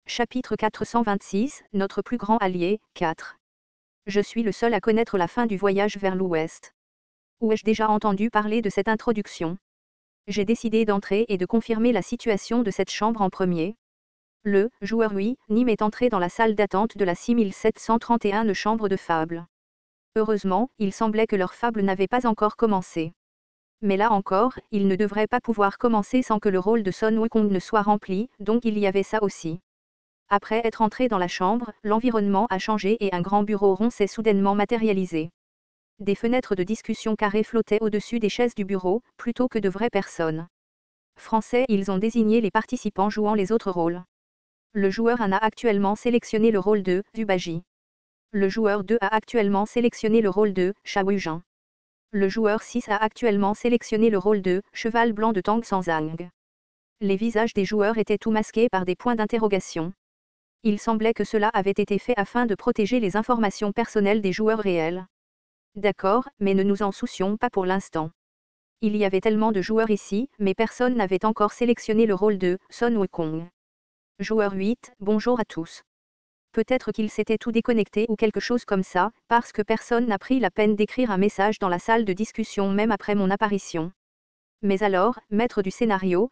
Chapitre 426, notre plus grand allié, 4. Je suis le seul à connaître la fin du voyage vers l'Ouest. Où ai-je déjà entendu parler de cette introduction? J'ai décidé d'entrer et de confirmer la situation de cette chambre en premier. Le joueur Nîmes est entré dans la salle d'attente de la 6731 chambre de fable. Heureusement, il semblait que leur fable n'avait pas encore commencé. Mais là encore, il ne devrait pas pouvoir commencer sans que le rôle de Son Wukong ne soit rempli, donc il y avait ça aussi. Après être entré dans la chambre, l'environnement a changé et un grand bureau rond s'est soudainement matérialisé. Des fenêtres de discussion carrées flottaient au-dessus des chaises du bureau, plutôt que de vraies personnes. Français, ils ont désigné les participants jouant les autres rôles. Le joueur 1 a actuellement sélectionné le rôle de Dubaji. Le joueur 2 a actuellement sélectionné le rôle de Shawujin. Le joueur 6 a actuellement sélectionné le rôle de Cheval blanc de Tang Sanzang. Les visages des joueurs étaient tout masqués par des points d'interrogation. Il semblait que cela avait été fait afin de protéger les informations personnelles des joueurs réels. D'accord, mais ne nous en soucions pas pour l'instant. Il y avait tellement de joueurs ici, mais personne n'avait encore sélectionné le rôle de Son Wukong. Joueur 8, bonjour à tous. Peut-être qu'il s'était tout déconnecté ou quelque chose comme ça, parce que personne n'a pris la peine d'écrire un message dans la salle de discussion même après mon apparition. Mais alors, maître du scénario,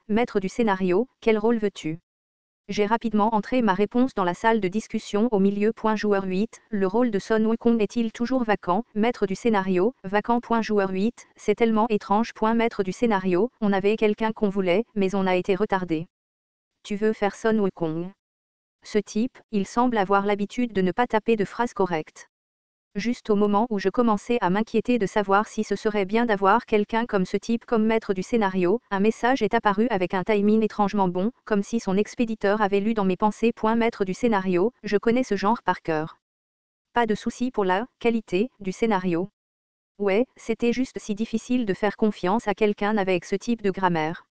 quel rôle veux-tu? J'ai rapidement entré ma réponse dans la salle de discussion au milieu. Joueur 8, le rôle de Son Wukong est-il toujours vacant? Maître du scénario, vacant. Joueur 8, c'est tellement étrange. Maître du scénario, on avait quelqu'un qu'on voulait, mais on a été retardé. Tu veux faire Son Wukong? Ce type, il semble avoir l'habitude de ne pas taper de phrases correctes. Juste au moment où je commençais à m'inquiéter de savoir si ce serait bien d'avoir quelqu'un comme ce type comme maître du scénario, un message est apparu avec un timing étrangement bon, comme si son expéditeur avait lu dans mes pensées. Maître du scénario, je connais ce genre par cœur. Pas de souci pour la qualité du scénario. Ouais, c'était juste si difficile de faire confiance à quelqu'un avec ce type de grammaire.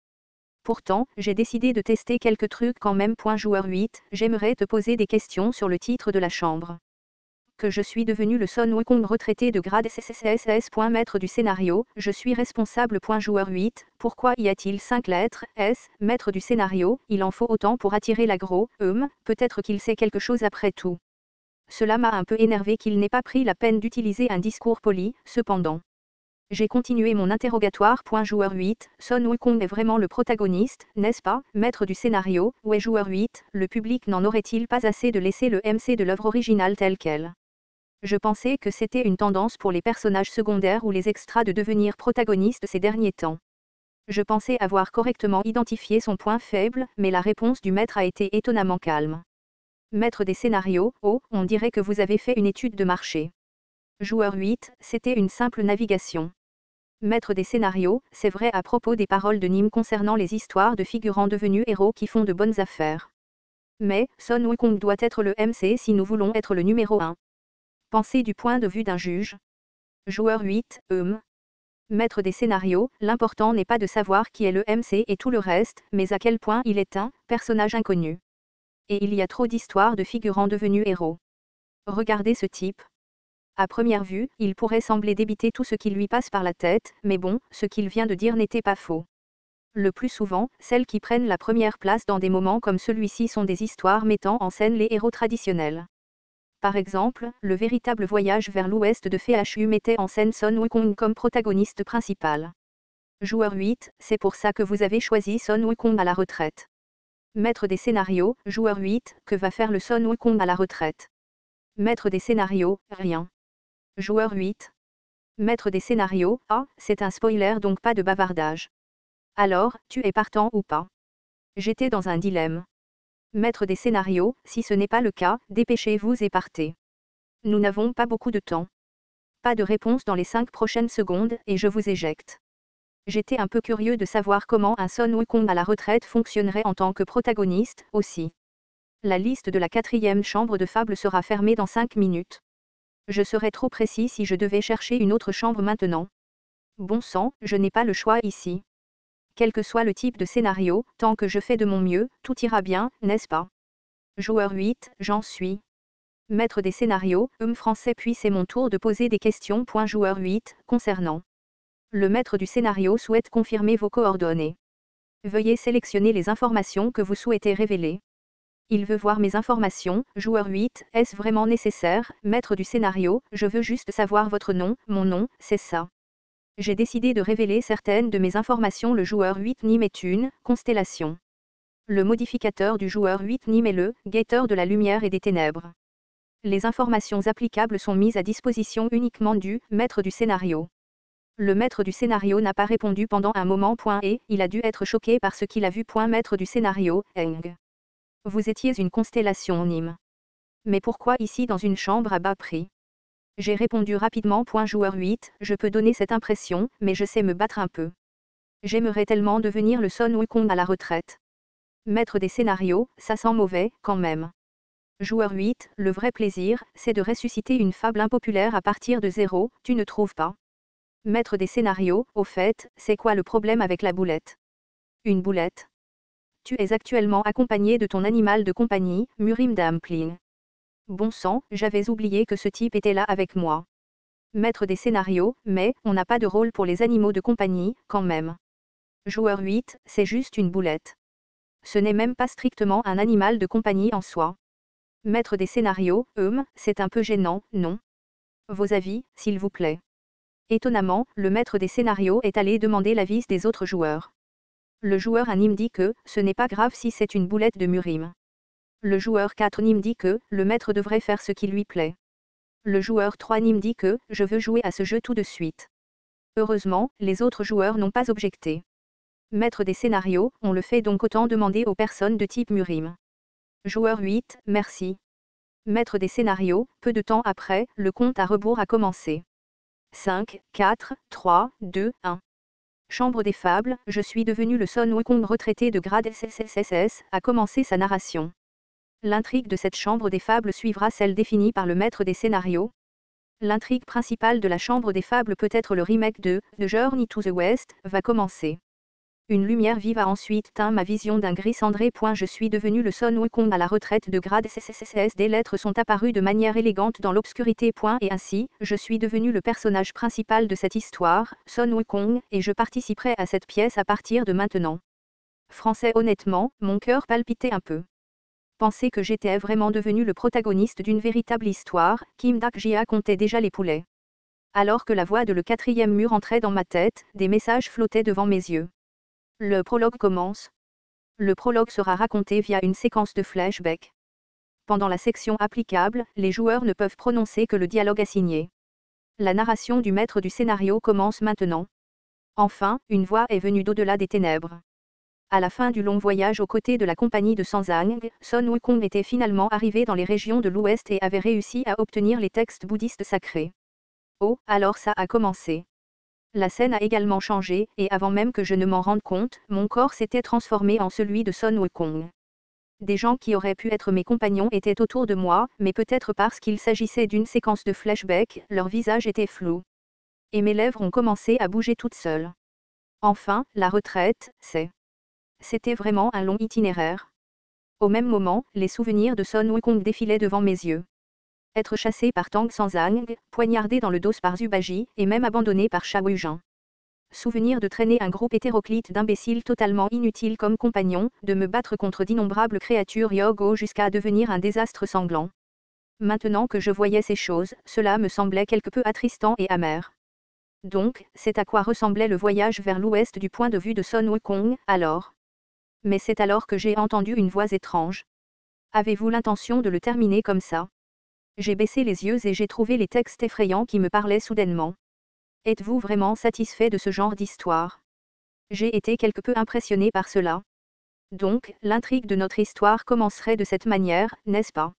Pourtant, j'ai décidé de tester quelques trucs quand même. Joueur 8, j'aimerais te poser des questions sur le titre de la chambre. Que je suis devenu le Son Wukong retraité de grade SSSS. Maître du scénario, je suis responsable. Joueur 8, pourquoi y a-t-il 5 lettres, S, maître du scénario, il en faut autant pour attirer l'aggro, peut-être qu'il sait quelque chose après tout. Cela m'a un peu énervé qu'il n'ait pas pris la peine d'utiliser un discours poli, cependant. J'ai continué mon interrogatoire. Joueur 8, Son Wukong est vraiment le protagoniste, n'est-ce pas, maître du scénario? Ouais. Joueur 8, le public n'en aurait-il pas assez de laisser le MC de l'œuvre originale telle qu'elle? Je pensais que c'était une tendance pour les personnages secondaires ou les extras de devenir protagonistes ces derniers temps. Je pensais avoir correctement identifié son point faible, mais la réponse du maître a été étonnamment calme. Maître des scénarios, oh, on dirait que vous avez fait une étude de marché. Joueur 8, c'était une simple navigation. Maître des scénarios, c'est vrai à propos des paroles de Nîmes concernant les histoires de figurants devenus héros qui font de bonnes affaires. Mais, Son Wukong doit être le MC si nous voulons être le numéro 1. Pensez du point de vue d'un juge. Joueur 8, Maître des scénarios, l'important n'est pas de savoir qui est le MC et tout le reste, mais à quel point il est un personnage inconnu. Et il y a trop d'histoires de figurants devenus héros. Regardez ce type. À première vue, il pourrait sembler débiter tout ce qui lui passe par la tête, mais bon, ce qu'il vient de dire n'était pas faux. Le plus souvent, celles qui prennent la première place dans des moments comme celui-ci sont des histoires mettant en scène les héros traditionnels. Par exemple, le véritable voyage vers l'ouest de FHU mettait en scène Son Wukong comme protagoniste principal. Joueur 8, c'est pour ça que vous avez choisi Son Wukong à la retraite. Maître des scénarios, joueur 8, que va faire le Son Wukong à la retraite? Maître des scénarios, rien. Joueur 8. Maître des scénarios, ah, c'est un spoiler donc pas de bavardage. Alors, tu es partant ou pas? J'étais dans un dilemme. Maître des scénarios, si ce n'est pas le cas, dépêchez-vous et partez. Nous n'avons pas beaucoup de temps. Pas de réponse dans les 5 prochaines secondes et je vous éjecte. J'étais un peu curieux de savoir comment un Son Wukong à la retraite fonctionnerait en tant que protagoniste, aussi. La liste de la 4e chambre de fable sera fermée dans 5 minutes. Je serais trop précis si je devais chercher une autre chambre maintenant. Bon sang, je n'ai pas le choix ici. Quel que soit le type de scénario, tant que je fais de mon mieux, tout ira bien, n'est-ce pas? Joueur 8, j'en suis. Maître des scénarios, français. Puis c'est mon tour de poser des questions. Joueur 8, concernant. Le maître du scénario souhaite confirmer vos coordonnées. Veuillez sélectionner les informations que vous souhaitez révéler. Il veut voir mes informations. Joueur 8, est-ce vraiment nécessaire? Maître du scénario, je veux juste savoir votre nom. Mon nom, c'est ça. J'ai décidé de révéler certaines de mes informations. Le joueur 8 Nîmes est une constellation. Le modificateur du joueur 8 Nîmes est le guetteur de la lumière et des ténèbres. Les informations applicables sont mises à disposition uniquement du maître du scénario. Le maître du scénario n'a pas répondu pendant un moment. Et il a dû être choqué par ce qu'il a vu. Maître du scénario, Eng. Vous étiez une constellation Nîmes. Mais pourquoi ici dans une chambre à bas prix? J'ai répondu rapidement. Joueur 8, je peux donner cette impression, mais je sais me battre un peu. J'aimerais tellement devenir le Son Wukong à la retraite. Maître des scénarios, ça sent mauvais, quand même. Joueur 8, le vrai plaisir, c'est de ressusciter une fable impopulaire à partir de zéro, tu ne trouves pas? Maître des scénarios, au fait, c'est quoi le problème avec la boulette? Une boulette? Tu es actuellement accompagné de ton animal de compagnie, Murim Dumpling. Bon sang, j'avais oublié que ce type était là avec moi. Maître des scénarios, mais on n'a pas de rôle pour les animaux de compagnie, quand même. Joueur 8, c'est juste une boulette. Ce n'est même pas strictement un animal de compagnie en soi. Maître des scénarios, c'est un peu gênant, non? Vos avis, s'il vous plaît. Étonnamment, le maître des scénarios est allé demander l'avis des autres joueurs. Le joueur 1 Nîmes dit que ce n'est pas grave si c'est une boulette de Murim. Le joueur 4 Nîmes dit que le maître devrait faire ce qui lui plaît. Le joueur 3 Nîmes dit que je veux jouer à ce jeu tout de suite. Heureusement, les autres joueurs n'ont pas objecté. Maître des scénarios, on le fait donc autant demander aux personnes de type Murim. Joueur 8, merci. Maître des scénarios, peu de temps après, le compte à rebours a commencé. 5, 4, 3, 2, 1. Chambre des fables, je suis devenu le Son Wukong retraité de grade SSSS, a commencé sa narration. L'intrigue de cette chambre des fables suivra celle définie par le maître des scénarios. L'intrigue principale de la chambre des fables, peut-être le remake de The Journey to the West, va commencer. Une lumière vive a ensuite teint ma vision d'un gris cendré. Je suis devenu le Son Wukong à la retraite de grade SSSS. Des lettres sont apparues de manière élégante dans l'obscurité. Et ainsi, je suis devenu le personnage principal de cette histoire, Son Wukong, et je participerai à cette pièce à partir de maintenant. Français. Honnêtement, mon cœur palpitait un peu. Penser que j'étais vraiment devenu le protagoniste d'une véritable histoire. Kim Dak-jia comptait déjà les poulets. Alors que la voix de le quatrième mur entrait dans ma tête, des messages flottaient devant mes yeux. Le prologue commence. Le prologue sera raconté via une séquence de flashback. Pendant la section applicable, les joueurs ne peuvent prononcer que le dialogue assigné. La narration du maître du scénario commence maintenant. Enfin, une voix est venue d'au-delà des ténèbres. À la fin du long voyage aux côtés de la compagnie de Sanzang, Son Wukong était finalement arrivé dans les régions de l'Ouest et avait réussi à obtenir les textes bouddhistes sacrés. Oh, alors ça a commencé. La scène a également changé, et avant même que je ne m'en rende compte, mon corps s'était transformé en celui de Son Wukong. Des gens qui auraient pu être mes compagnons étaient autour de moi, mais peut-être parce qu'il s'agissait d'une séquence de flashback, leur visage était flou. Et mes lèvres ont commencé à bouger toutes seules. Enfin, la retraite, C'était vraiment un long itinéraire. Au même moment, les souvenirs de Son Wukong défilaient devant mes yeux. Être chassé par Tang Sanzang, poignardé dans le dos par Zubaji, et même abandonné par Sha Wujin. Souvenir de traîner un groupe hétéroclite d'imbéciles totalement inutiles comme compagnons, de me battre contre d'innombrables créatures yogo jusqu'à devenir un désastre sanglant. Maintenant que je voyais ces choses, cela me semblait quelque peu attristant et amer. Donc, c'est à quoi ressemblait le voyage vers l'ouest du point de vue de Son Wukong, alors. Mais c'est alors que j'ai entendu une voix étrange. Avez-vous l'intention de le terminer comme ça? J'ai baissé les yeux et j'ai trouvé les textes effrayants qui me parlaient soudainement. Êtes-vous vraiment satisfait de ce genre d'histoire? J'ai été quelque peu impressionné par cela. Donc, l'intrigue de notre histoire commencerait de cette manière, n'est-ce pas?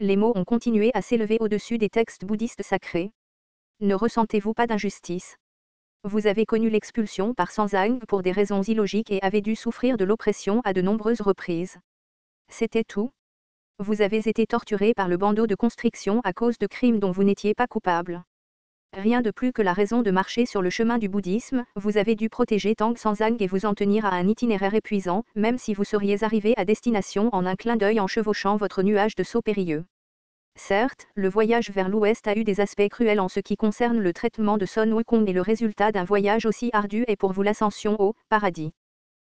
Les mots ont continué à s'élever au-dessus des textes bouddhistes sacrés. Ne ressentez-vous pas d'injustice? Vous avez connu l'expulsion par Sanzang pour des raisons illogiques et avez dû souffrir de l'oppression à de nombreuses reprises. C'était tout? Vous avez été torturé par le bandeau de constriction à cause de crimes dont vous n'étiez pas coupable. Rien de plus que la raison de marcher sur le chemin du bouddhisme, vous avez dû protéger Tang Sanzang et vous en tenir à un itinéraire épuisant, même si vous seriez arrivé à destination en un clin d'œil en chevauchant votre nuage de sauts périlleux. Certes, le voyage vers l'ouest a eu des aspects cruels en ce qui concerne le traitement de Son Wukong, et le résultat d'un voyage aussi ardu est pour vous l'ascension au paradis.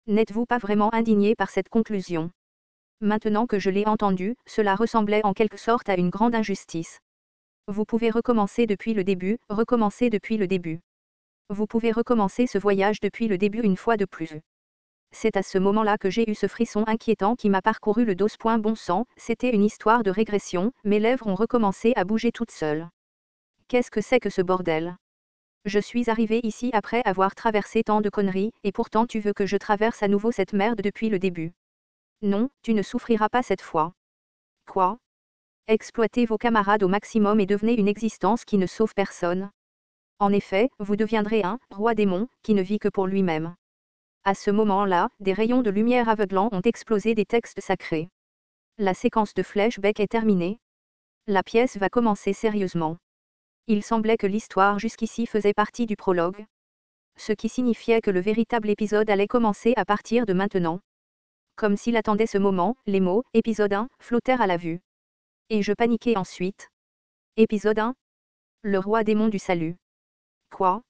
N'êtes-vous pas vraiment indigné par cette conclusion? Maintenant que je l'ai entendu, cela ressemblait en quelque sorte à une grande injustice. Vous pouvez recommencer depuis le début, recommencer depuis le début. Vous pouvez recommencer ce voyage depuis le début une fois de plus. C'est à ce moment-là que j'ai eu ce frisson inquiétant qui m'a parcouru le dos. Bon sang, c'était une histoire de régression, mes lèvres ont recommencé à bouger toutes seules. Qu'est-ce que c'est que ce bordel? Je suis arrivé ici après avoir traversé tant de conneries, et pourtant tu veux que je traverse à nouveau cette merde depuis le début. Non, tu ne souffriras pas cette fois. Quoi? Exploitez vos camarades au maximum et devenez une existence qui ne sauve personne. En effet, vous deviendrez un roi démon qui ne vit que pour lui-même. À ce moment-là, des rayons de lumière aveuglants ont explosé des textes sacrés. La séquence de flashback est terminée. La pièce va commencer sérieusement. Il semblait que l'histoire jusqu'ici faisait partie du prologue. Ce qui signifiait que le véritable épisode allait commencer à partir de maintenant. Comme s'il attendait ce moment, les mots « épisode 1 » flottèrent à la vue. Et je paniquai ensuite. Épisode 1. Le roi démon du salut. Quoi?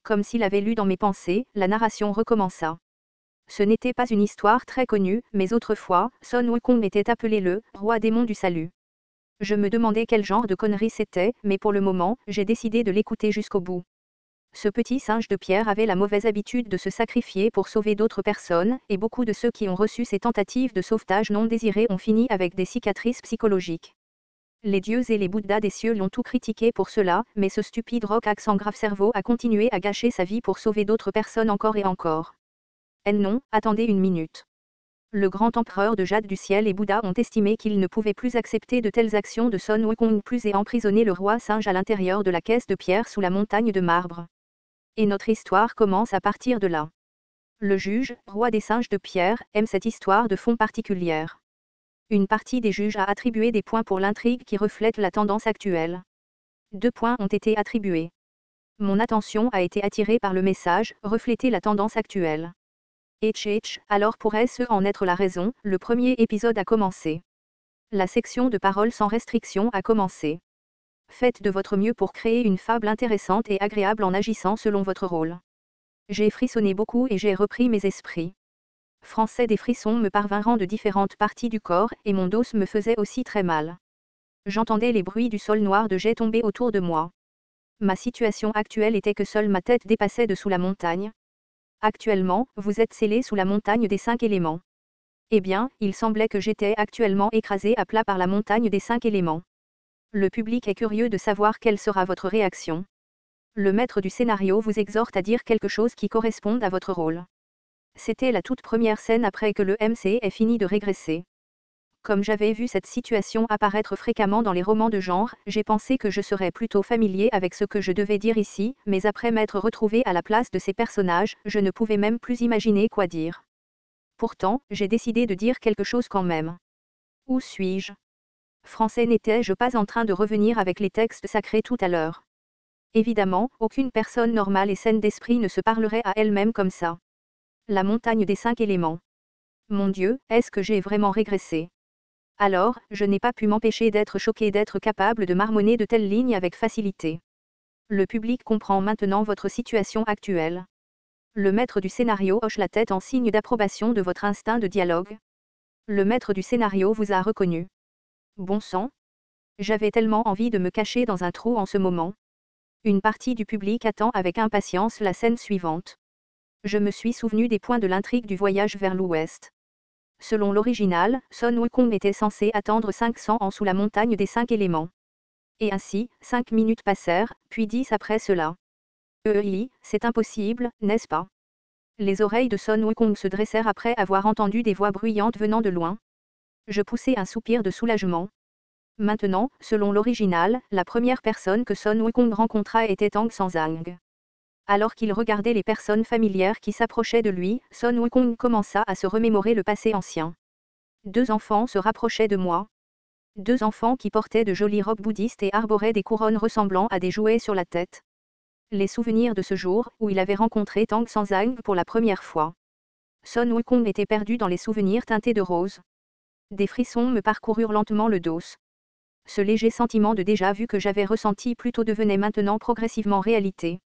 Comme s'il avait lu dans mes pensées, la narration recommença. Ce n'était pas une histoire très connue, mais autrefois, Son Wukong était appelé le roi démon du salut. Je me demandais quel genre de connerie c'était, mais pour le moment, j'ai décidé de l'écouter jusqu'au bout. Ce petit singe de pierre avait la mauvaise habitude de se sacrifier pour sauver d'autres personnes, et beaucoup de ceux qui ont reçu ces tentatives de sauvetage non désirées ont fini avec des cicatrices psychologiques. Les dieux et les bouddhas des cieux l'ont tout critiqué pour cela, mais ce stupide roc accent grave cerveau a continué à gâcher sa vie pour sauver d'autres personnes encore et encore. Eh non, attendez une minute. Le grand empereur de Jade du ciel et Bouddha ont estimé qu'ils ne pouvaient plus accepter de telles actions de Son Wukong plus et emprisonner le roi singe à l'intérieur de la caisse de pierre sous la montagne de marbre. Et notre histoire commence à partir de là. Le juge, roi des singes de pierre, aime cette histoire de fond particulière. Une partie des juges a attribué des points pour l'intrigue qui reflète la tendance actuelle. 2 points ont été attribués. Mon attention a été attirée par le message, refléter la tendance actuelle. Alors pourrait-ce en être la raison, le premier épisode a commencé. La section de paroles sans restriction a commencé. Faites de votre mieux pour créer une fable intéressante et agréable en agissant selon votre rôle. J'ai frissonné beaucoup et j'ai repris mes esprits. Français, des frissons me parvinrent de différentes parties du corps, et mon dos me faisait aussi très mal. J'entendais les bruits du sol noir de jets tomber autour de moi. Ma situation actuelle était que seule ma tête dépassait de sous la montagne. Actuellement, vous êtes scellé sous la montagne des 5 éléments. Eh bien, il semblait que j'étais actuellement écrasé à plat par la montagne des 5 éléments. Le public est curieux de savoir quelle sera votre réaction. Le maître du scénario vous exhorte à dire quelque chose qui corresponde à votre rôle. C'était la toute première scène après que le MC ait fini de régresser. Comme j'avais vu cette situation apparaître fréquemment dans les romans de genre, j'ai pensé que je serais plutôt familier avec ce que je devais dire ici, mais après m'être retrouvé à la place de ces personnages, je ne pouvais même plus imaginer quoi dire. Pourtant, j'ai décidé de dire quelque chose quand même. Où suis-je? Français, n'étais-je pas en train de revenir avec les textes sacrés tout à l'heure? Évidemment, aucune personne normale et saine d'esprit ne se parlerait à elle-même comme ça. La montagne des 5 éléments. Mon Dieu, est-ce que j'ai vraiment régressé? Alors, je n'ai pas pu m'empêcher d'être choqué d'être capable de marmonner de telles lignes avec facilité. Le public comprend maintenant votre situation actuelle. Le maître du scénario hoche la tête en signe d'approbation de votre instinct de dialogue. Le maître du scénario vous a reconnu. Bon sang. J'avais tellement envie de me cacher dans un trou en ce moment. Une partie du public attend avec impatience la scène suivante. Je me suis souvenu des points de l'intrigue du voyage vers l'ouest. Selon l'original, Son Wukong était censé attendre 500 ans sous la montagne des 5 éléments. Et ainsi, 5 minutes passèrent, puis 10 après cela. C'est impossible, n'est-ce pas? Les oreilles de Son Wukong se dressèrent après avoir entendu des voix bruyantes venant de loin. Je poussai un soupir de soulagement. Maintenant, selon l'original, la première personne que Son Wukong rencontra était Tang Sanzang. Alors qu'il regardait les personnes familières qui s'approchaient de lui, Son Wukong commença à se remémorer le passé ancien. 2 enfants se rapprochaient de moi. 2 enfants qui portaient de jolies robes bouddhistes et arboraient des couronnes ressemblant à des jouets sur la tête. Les souvenirs de ce jour, où il avait rencontré Tang Sanzang pour la première fois. Son Wukong était perdu dans les souvenirs teintés de rose. Des frissons me parcoururent lentement le dos. Ce léger sentiment de déjà-vu que j'avais ressenti plus tôt devenait maintenant progressivement réalité.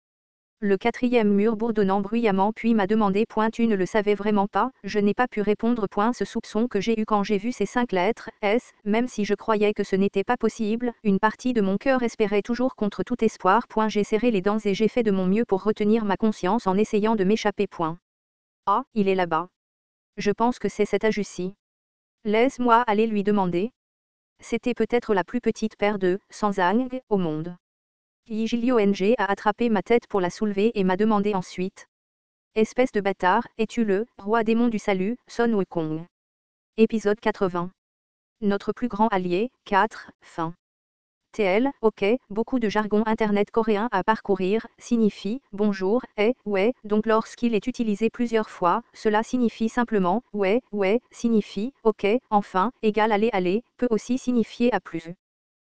Le quatrième mur bourdonnant bruyamment puis m'a demandé « Tu ne le savais vraiment pas ?» Je n'ai pas pu répondre « Ce soupçon que j'ai eu quand j'ai vu ces 5 lettres, S, même si je croyais que ce n'était pas possible, une partie de mon cœur espérait toujours contre tout espoir. J'ai serré les dents et j'ai fait de mon mieux pour retenir ma conscience en essayant de m'échapper. Ah, il est là-bas. Je pense que c'est cet ajusci. Laisse-moi aller lui demander. C'était peut-être la plus petite paire de sanzang au monde. Yijiliong a attrapé ma tête pour la soulever et m'a demandé ensuite. Espèce de bâtard, es-tu le roi démon du salut, Son Wukong. Épisode 80. Notre plus grand allié, 4, fin. TL, ok, beaucoup de jargon internet coréen à parcourir, signifie bonjour, ouais, donc lorsqu'il est utilisé plusieurs fois, cela signifie simplement ouais, signifie ok, enfin, égal aller, peut aussi signifier à plus.